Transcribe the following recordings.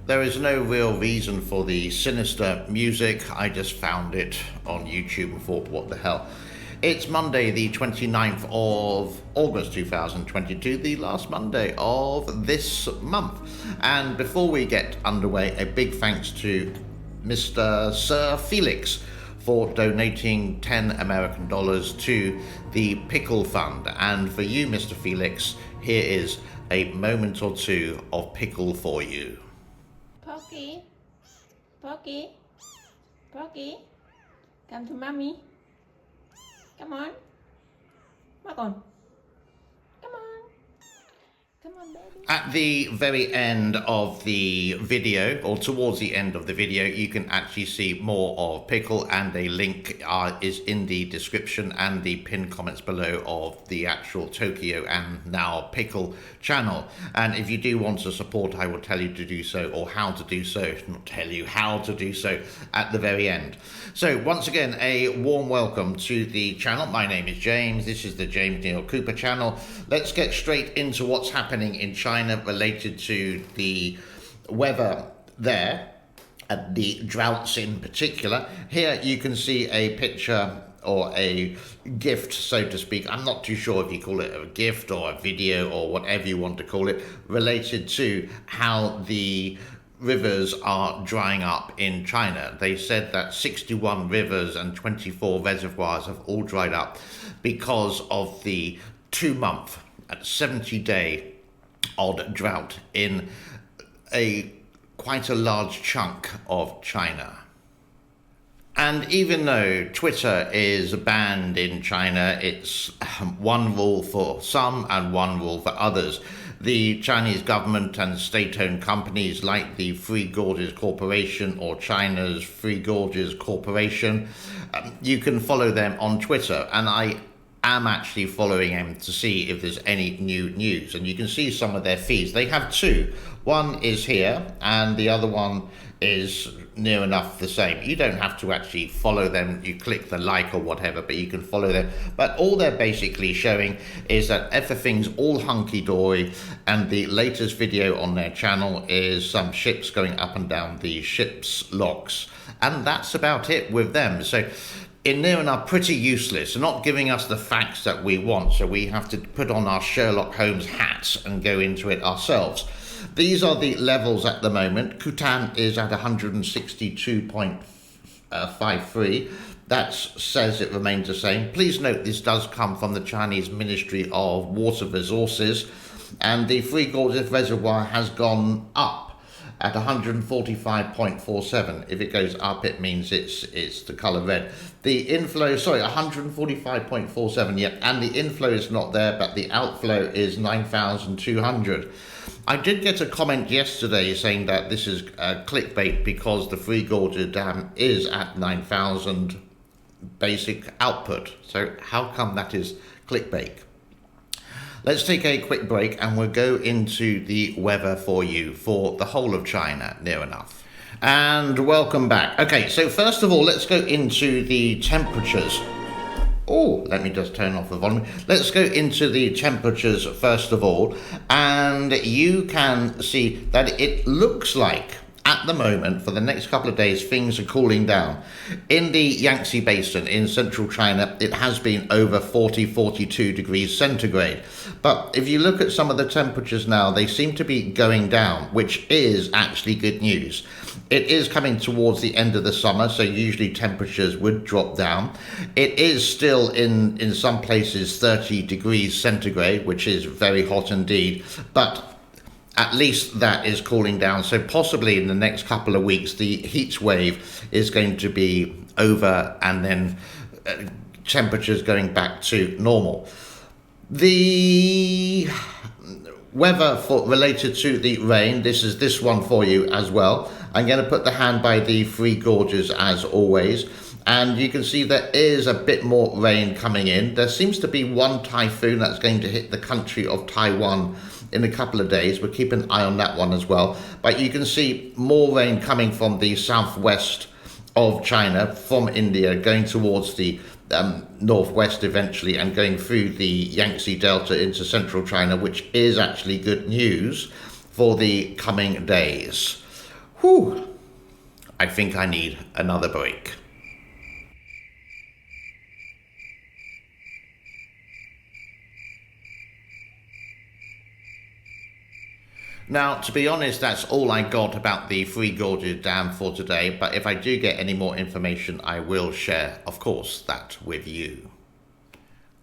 There is no real reason for the sinister music. I just found it on YouTube and thought, what the hell? It's Monday, the 29th of August 2022, the last Monday of this month. And before we get underway, a big thanks to Mr. Sir Felix for donating 10 American dollars to the PICKLE Fund. And for you, Mr. Felix, here is a moment or two of pickle for you. Pocky, Pocky, Pocky, come to mommy. Come on. Come on. Come on. Come on, baby. At the very end of the video, or towards the end of the video, you can actually see more of Pickle, and a link is in the description and the pinned comments below of the actual Tokyo and now Pickle channel. And if you do want to support, I will tell you to do so, or how to do so, not tell you how to do so, at the very end. So once again, a warm welcome to the channel. My name is James. This is the James Neil Cooper channel. Let's get straight into what's happening in China related to the weather there, and the droughts in particular. Here you can see a picture or a gift, so to speak. I'm not too sure if you call it a gift or a video or whatever you want to call it, related to how the rivers are drying up in China. They said that 61 rivers and 24 reservoirs have all dried up because of the 2-month and 70-day odd drought in quite a large chunk of China. And even though Twitter is banned in China, it's one rule for some and one rule for others. The Chinese government and state-owned companies like the Three Gorges Corporation or China's Three Gorges Corporation, you can follow them on Twitter, and I am actually following them to see if there's any new news, and you can see some of their feeds. They have two. One is here and the other one is near enough the same. You don't have to actually follow them. You click the like or whatever, but you can follow them. But all they're basically showing is that everything's all hunky-dory, and the latest video on their channel is some ships going up and down the ship's locks, and that's about it with them. So in near enough pretty useless, not giving us the facts that we want, so we have to put on our Sherlock Holmes hats and go into it ourselves. These are the levels at the moment. Kutan is at 162.53. That says it remains the same. Please note this does come from the Chinese Ministry of Water Resources, and the Three Gorges Reservoir has gone up at 145.47. If it goes up, it means it's the colour red. The inflow, 145.47, yep, and the inflow is not there, but the outflow is 9,200. I did get a comment yesterday saying that this is clickbait because the Three Gorges Dam is at 9,000 basic output. So how come that is clickbait? Let's take a quick break and we'll go into the weather for you for the whole of China, near enough. And welcome back. Okay, so first of all, let's go into the temperatures. Oh, let me just turn off the volume. Let's go into the temperatures first of all. And you can see that it looks like at the moment, for the next couple of days, things are cooling down. In the Yangtze Basin in central China, it has been over 42 degrees centigrade. But if you look at some of the temperatures now, they seem to be going down, which is actually good news. It is coming towards the end of the summer, so usually temperatures would drop down. It is still in some places 30 degrees centigrade, which is very hot indeed, but at least that is cooling down. So possibly in the next couple of weeks, the heat wave is going to be over, and then temperatures going back to normal. The weather related to the rain, this is this one for you as well. I'm going to put the hand by the Three Gorges as always. And you can see there is a bit more rain coming in. There seems to be one typhoon that's going to hit the country of Taiwan in a couple of days. We'll keep an eye on that one as well. But you can see more rain coming from the southwest of China, from India, going towards the northwest eventually, and going through the Yangtze Delta into central China, which is actually good news for the coming days. Whew. I think I need another break. Now, to be honest, that's all I got about the Three Gorges Dam for today, but if I do get any more information, I will share, of course, that with you.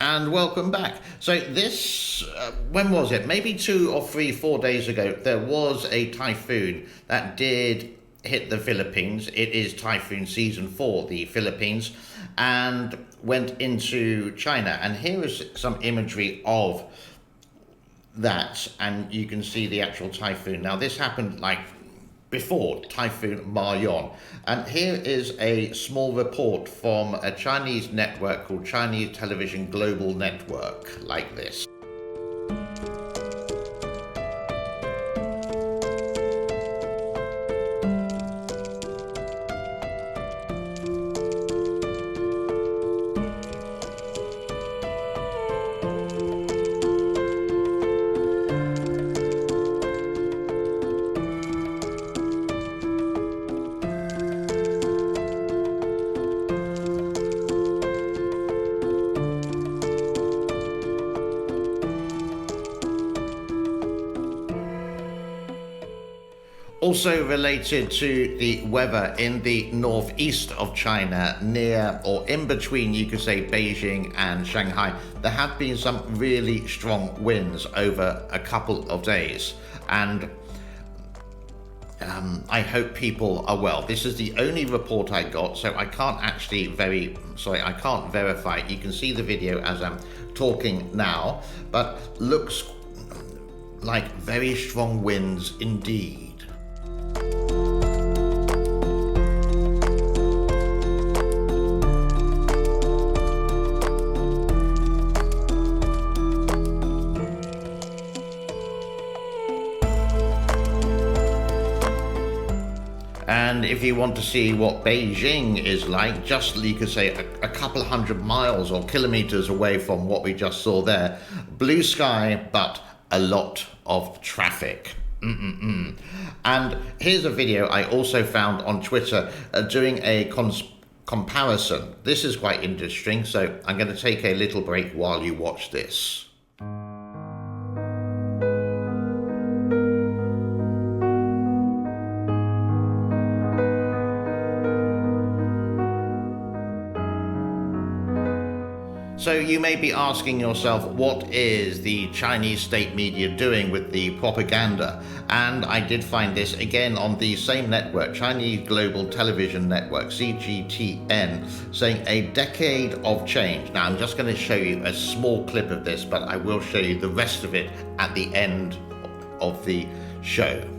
And welcome back. So this, when was it? Maybe 2 or 3, 4 days ago, there was a typhoon that did hit the Philippines. It is typhoon season for the Philippines and went into China. And here is some imagery of that, and you can see the actual typhoon. Now this happened like before Typhoon Ma-yon, and here is a small report from a Chinese network called Chinese Television Global Network, like this. Also related to the weather in the northeast of China, near or in between, you could say, Beijing and Shanghai, there have been some really strong winds over a couple of days. And I hope people are well. This is the only report I got, so I can't actually I can't verify it. You can see the video as I'm talking now, but looks like very strong winds indeed. And if you want to see what Beijing is like, just, you could say, a couple of 100 miles or kilometers away from what we just saw there, blue sky, but a lot of traffic. And here's a video I also found on Twitter doing a comparison. This is quite interesting, so I'm going to take a little break while you watch this. So you may be asking yourself, what is the Chinese state media doing with the propaganda? And I did find this again on the same network, Chinese Global Television Network, CGTN, saying a decade of change. Now I'm just going to show you a small clip of this, but I will show you the rest of it at the end of the show.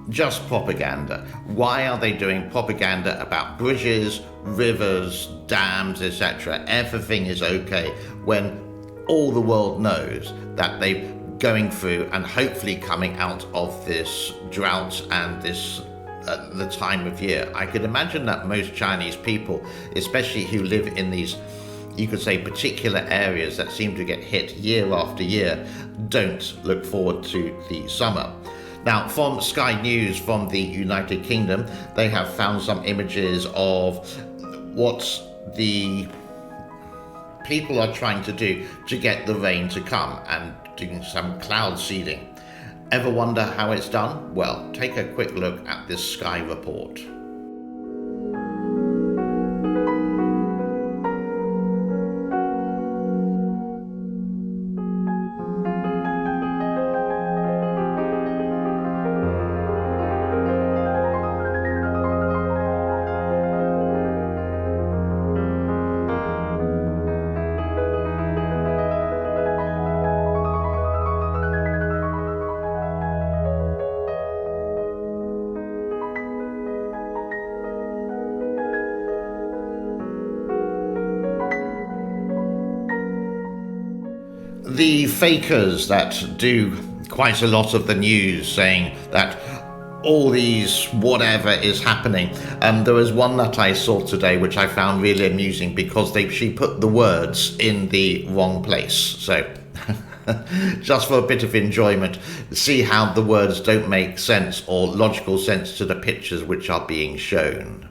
Just propaganda. Why are they doing propaganda about bridges, rivers, dams, etc.? Everything is okay when all the world knows that they're going through and hopefully coming out of this drought and this the time of year. I could imagine that most Chinese people, especially who live in these, you could say, particular areas that seem to get hit year after year, don't look forward to the summer. Now, from Sky News from the United Kingdom, they have found some images of what the people are trying to do to get the rain to come and doing some cloud seeding. Ever wonder how it's done? Well, take a quick look at this Sky report. The fakers that do quite a lot of the news saying that all these whatever is happening. There was one that I saw today which I found really amusing because she put the words in the wrong place. So just for a bit of enjoyment, see how the words don't make sense or logical sense to the pictures which are being shown.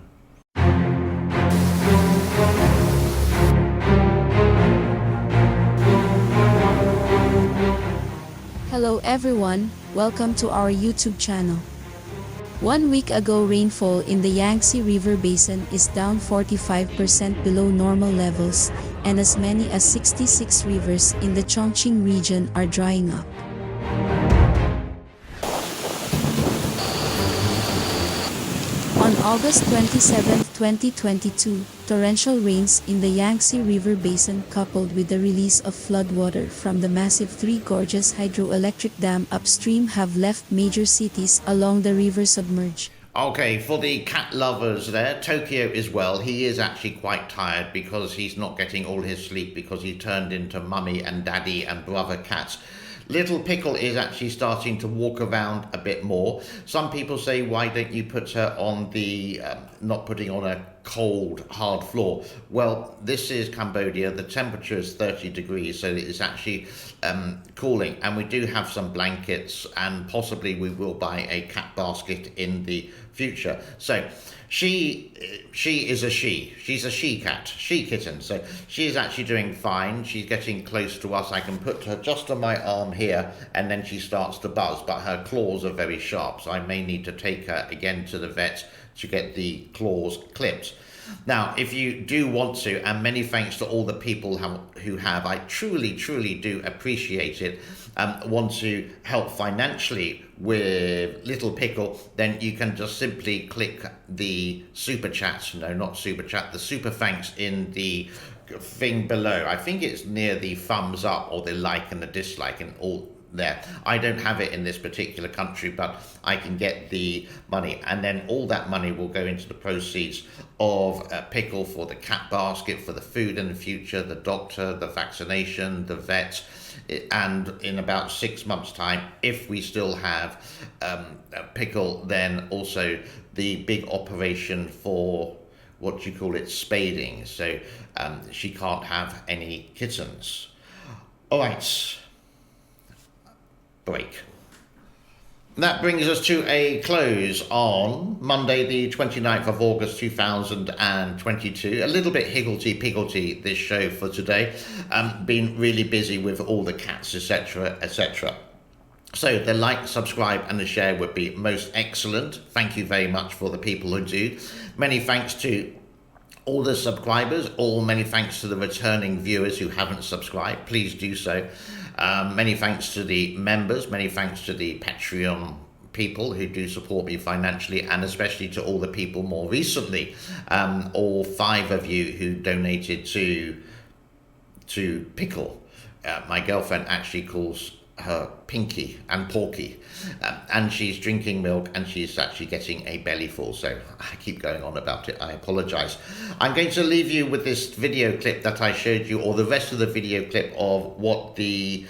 Hello everyone, welcome to our YouTube channel. 1 week ago, rainfall in the Yangtze River Basin is down 45% below normal levels, and as many as 66 rivers in the Chongqing region are drying up. On August 27, 2022, torrential rains in the Yangtze River Basin coupled with the release of floodwater from the massive Three Gorges hydroelectric dam upstream have left major cities along the river submerged. Okay, for the cat lovers there, Tokyo is well. He is actually quite tired because he's not getting all his sleep because he turned into mummy and daddy and brother cats. Little Pickle is actually starting to walk around a bit more. Some people say, why don't you put her on the, not putting on a cold, hard floor? Well, this is Cambodia. The temperature is 30 degrees, so it's actually cooling. And we do have some blankets, and possibly we will buy a cat basket in the future. So she is a she. She's a she cat, she kitten. So she's actually doing fine. She's getting close to us. I can put her just on my arm here, and then she starts to buzz, but her claws are very sharp. So I may need to take her again to the vet to get the claws clipped. Now, if you do want to, and many thanks to all the people who have, I truly do appreciate it, want to help financially with Little Pickle, then you can just simply click the super chat, no, not super chat, the super thanks in the thing below. I think it's near the thumbs up or the like and the dislike and all there. I don't have it in this particular country, but I can get the money, and then all that money will go into the proceeds of Pickle for the cat basket, for the food in the future, the doctor, the vaccination, the vet, and in about 6 months' time, if we still have Pickle, then also the big operation for what do you call it, spading. So she can't have any kittens. All right. Break. That brings us to a close on Monday the 29th of August 2022. A little bit higgledy-piggledy this show for today. Been really busy with all the cats, etc, etc. So the like, subscribe and the share would be most excellent. Thank you very much for the people who do. Many thanks to all the subscribers, many thanks to the returning viewers who haven't subscribed. Please do so. Many thanks to the members, many thanks to the Patreon people who do support me financially, and especially to all the people more recently, all 5 of you who donated to Pickle. My girlfriend actually calls her Pinky and Porky, and she's drinking milk and she's actually getting a belly full, so I keep going on about it. I apologize. I'm going to leave you with this video clip that I showed you, or the rest of the video clip of what the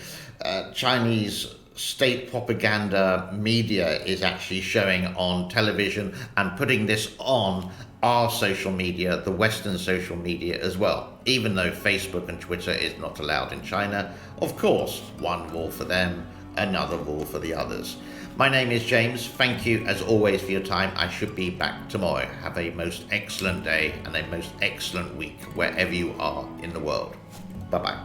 Chinese state propaganda media is actually showing on television, and putting this on our social media, the Western social media as well. Even though Facebook and Twitter is not allowed in China, of course, one rule for them, another rule for the others. My name is James. Thank you as always for your time. I should be back tomorrow. Have a most excellent day and a most excellent week wherever you are in the world. Bye-bye.